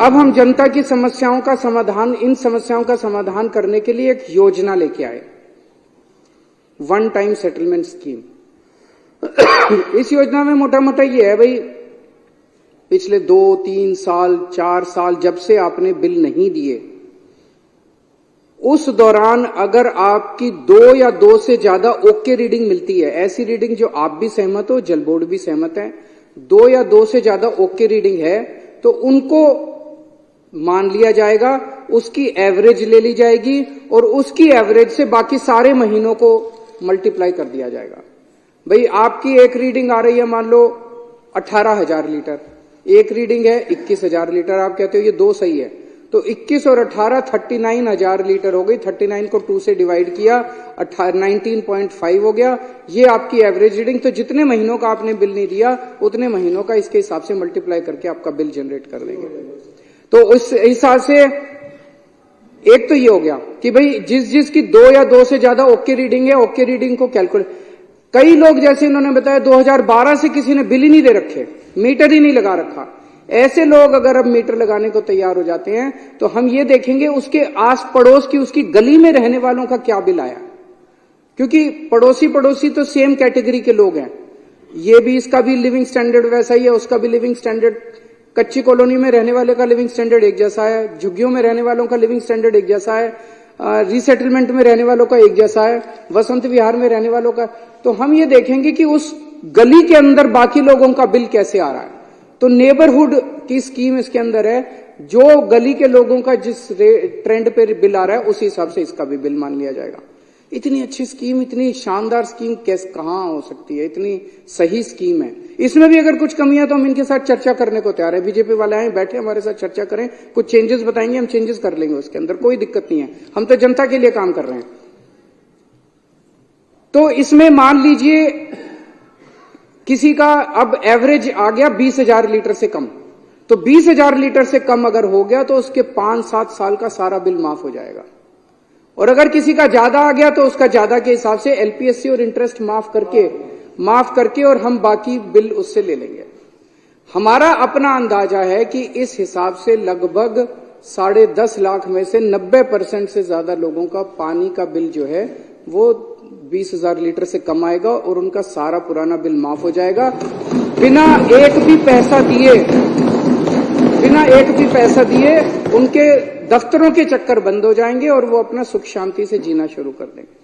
अब हम जनता की समस्याओं का समाधान, इन समस्याओं का समाधान करने के लिए एक योजना लेके आए, वन टाइम सेटलमेंट स्कीम। इस योजना में मोटा मोटा ये है भाई, पिछले 2, 3 साल, 4 साल जब से आपने बिल नहीं दिए, उस दौरान अगर आपकी 2 या 2 से ज्यादा ओके रीडिंग मिलती है, ऐसी रीडिंग जो आप भी सहमत हो, जल बोर्ड भी सहमत है, 2 या 2 से ज्यादा ओके रीडिंग है, तो उनको मान लिया जाएगा, उसकी एवरेज ले ली जाएगी और उसकी एवरेज से बाकी सारे महीनों को मल्टीप्लाई कर दिया जाएगा। भाई आपकी एक रीडिंग आ रही है मान लो 18,000 लीटर, एक रीडिंग है 21,000 लीटर, आप कहते हो ये 2 सही है, तो 21 और 18 39,000 लीटर हो गई, 39 को 2 से डिवाइड किया 19.5 हो गया, ये आपकी एवरेज रीडिंग। तो जितने महीनों का आपने बिल नहीं दिया उतने महीनों का इसके हिसाब से मल्टीप्लाई करके आपका बिल जनरेट कर देंगे। तो उस हिसाब से एक तो ये हो गया कि भाई जिसकी 2 या 2 से ज्यादा ओके रीडिंग है, ओके रीडिंग को कैलकुलेट। कई लोग जैसे उन्होंने बताया 2012 से किसी ने बिल ही नहीं दे रखे, मीटर ही नहीं लगा रखा, ऐसे लोग अगर अब मीटर लगाने को तैयार हो जाते हैं तो हम ये देखेंगे उसके आस पड़ोस की, उसकी गली में रहने वालों का क्या बिल आया, क्योंकि पड़ोसी तो सेम कैटेगरी के लोग हैं, ये भी, इसका भी लिविंग स्टैंडर्ड वैसा ही है, उसका भी लिविंग स्टैंडर्ड, कच्ची कॉलोनी में रहने वाले का लिविंग स्टैंडर्ड एक जैसा है, झुग्गियों में रहने वालों का लिविंग स्टैंडर्ड एक जैसा है, रीसेटलमेंट में रहने वालों का एक जैसा है, वसंत विहार में रहने वालों का। तो हम ये देखेंगे कि उस गली के अंदर बाकी लोगों का बिल कैसे आ रहा है। तो नेबरहुड की स्कीम इसके अंदर है, जो गली के लोगों का जिस ट्रेंड पे बिल आ रहा है उसी हिसाब से इसका भी बिल मान लिया जाएगा। इतनी अच्छी स्कीम, इतनी शानदार स्कीम कैसे कहां हो सकती है, इतनी सही स्कीम है। इसमें भी अगर कुछ कमियां तो हम इनके साथ चर्चा करने को तैयार है, बीजेपी वाले आए बैठे हमारे साथ चर्चा करें, कुछ चेंजेस बताएंगे, हम चेंजेस कर लेंगे, उसके अंदर कोई दिक्कत नहीं है, हम तो जनता के लिए काम कर रहे हैं। तो इसमें मान लीजिए किसी का अब एवरेज आ गया 20,000 लीटर से कम, तो 20,000 लीटर से कम अगर हो गया तो उसके 5-7 साल का सारा बिल माफ हो जाएगा। और अगर किसी का ज्यादा आ गया तो उसका ज्यादा के हिसाब से एलपीएससी और इंटरेस्ट माफ करके और हम बाकी बिल उससे ले लेंगे। हमारा अपना अंदाजा है कि इस हिसाब से लगभग 10.5 लाख में से 90% से ज्यादा लोगों का पानी का बिल जो है वो 20,000 लीटर से कम आएगा और उनका सारा पुराना बिल माफ हो जाएगा, बिना एक भी पैसा दिए उनके दफ्तरों के चक्कर बंद हो जाएंगे और वो अपना सुख शांति से जीना शुरू कर देंगे।